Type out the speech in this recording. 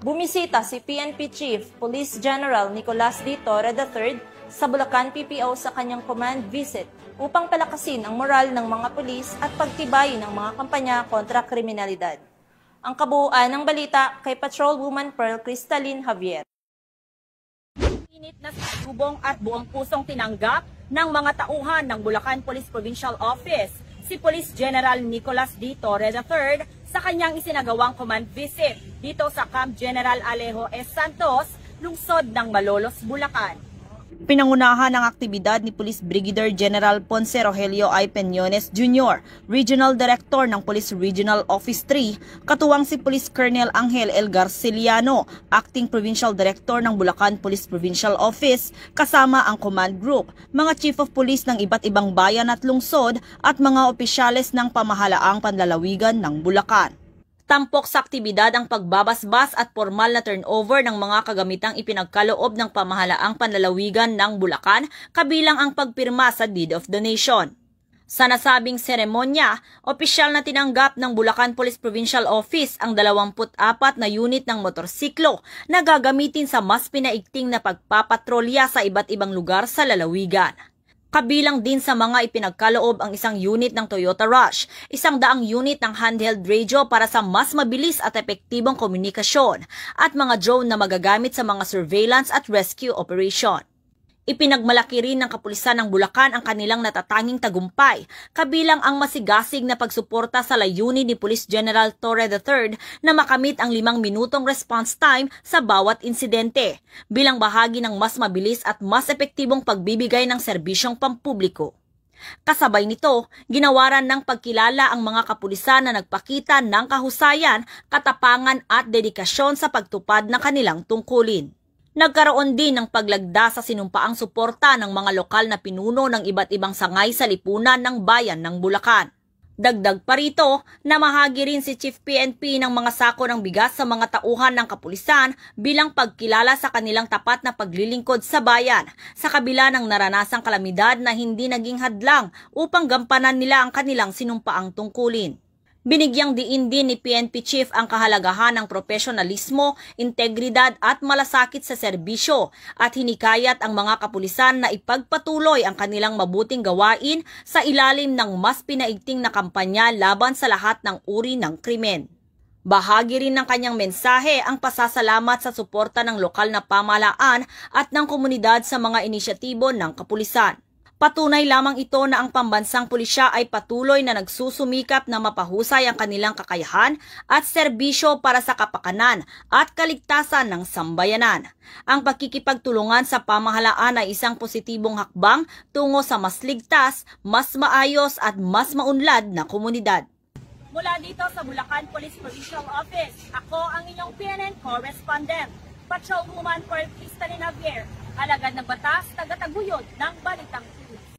Bumisita si PNP Chief Police General Nicolas D. Torre III sa Bulacan PPO sa kanyang command visit upang palakasin ang moral ng mga pulis at pagtibayin ang mga kampanya kontra kriminalidad. Ang kabuuan ng balita kay Patrolwoman Pearl Cristalin Javier. Init na salubong at buong pusong tinanggap ng mga tauhan ng Bulacan Police Provincial Office si Police General Nicolas D. Torre III sa kanyang isinagawang command visit dito sa Camp General Alejo S. Santos, lungsod ng Malolos, Bulacan. Pinangunahan ng aktibidad ni Police Brigadier General Ponce Rogelio I. Peñones Jr., Regional Director ng Police Regional Office 3, katuwang si Police Colonel Angel L. Garciliano, Acting Provincial Director ng Bulacan Police Provincial Office, kasama ang Command Group, mga Chief of Police ng iba't ibang bayan at lungsod at mga opisyales ng pamahalaang panlalawigan ng Bulacan. Tampok sa aktibidad ang pagbabasbas at formal na turnover ng mga kagamitang ipinagkaloob ng pamahalaang panlalawigan ng Bulacan, kabilang ang pagpirma sa Deed of Donation. Sa nasabing seremonya, opisyal na tinanggap ng Bulacan Police Provincial Office ang 24 na unit ng motorsiklo na gagamitin sa mas pinaigting na pagpapatrolya sa iba't ibang lugar sa lalawigan. Kabilang din sa mga ipinagkaloob ang isang unit ng Toyota Rush, 100 unit ng handheld radio para sa mas mabilis at epektibong komunikasyon, at mga drone na magagamit sa mga surveillance at rescue operation. Ipinagmalaki rin ng kapulisan ng Bulacan ang kanilang natatanging tagumpay, kabilang ang masigasig na pagsuporta sa layunin ni Police General Torre III na makamit ang 5 minutong response time sa bawat insidente, bilang bahagi ng mas mabilis at mas epektibong pagbibigay ng serbisyong pampubliko. Kasabay nito, ginawaran ng pagkilala ang mga kapulisan na nagpakita ng kahusayan, katapangan at dedikasyon sa pagtupad ng kanilang tungkulin. Nagkaroon din ng paglagda sa sinumpaang suporta ng mga lokal na pinuno ng iba't ibang sangay sa lipunan ng bayan ng Bulacan. Dagdag pa rito, namahagi rin si Chief PNP ng mga sako ng bigas sa mga tauhan ng kapulisan bilang pagkilala sa kanilang tapat na paglilingkod sa bayan, sa kabila ng naranasang kalamidad na hindi naging hadlang upang gampanan nila ang kanilang sinumpaang tungkulin. Binigyang diin din ni PNP Chief ang kahalagahan ng profesionalismo, integridad at malasakit sa serbisyo at hinikayat ang mga kapulisan na ipagpatuloy ang kanilang mabuting gawain sa ilalim ng mas pinaigting na kampanya laban sa lahat ng uri ng krimen. Bahagi rin ng kanyang mensahe ang pasasalamat sa suporta ng lokal na pamahalaan at ng komunidad sa mga inisyatibo ng kapulisan. Patunay lamang ito na ang pambansang pulisya ay patuloy na nagsusumikap na mapahusay ang kanilang kakayahan at serbisyo para sa kapakanan at kaligtasan ng sambayanan. Ang pagkikipagtulungan sa pamahalaan ay isang positibong hakbang tungo sa mas ligtas, mas maayos at mas maunlad na komunidad. Mula dito sa Bulacan Police Provincial Office, ako ang inyong PNN correspondent, Patrolwoman Pearl Cristalin Javier, alagad ng batas, tagataguyod ng balitang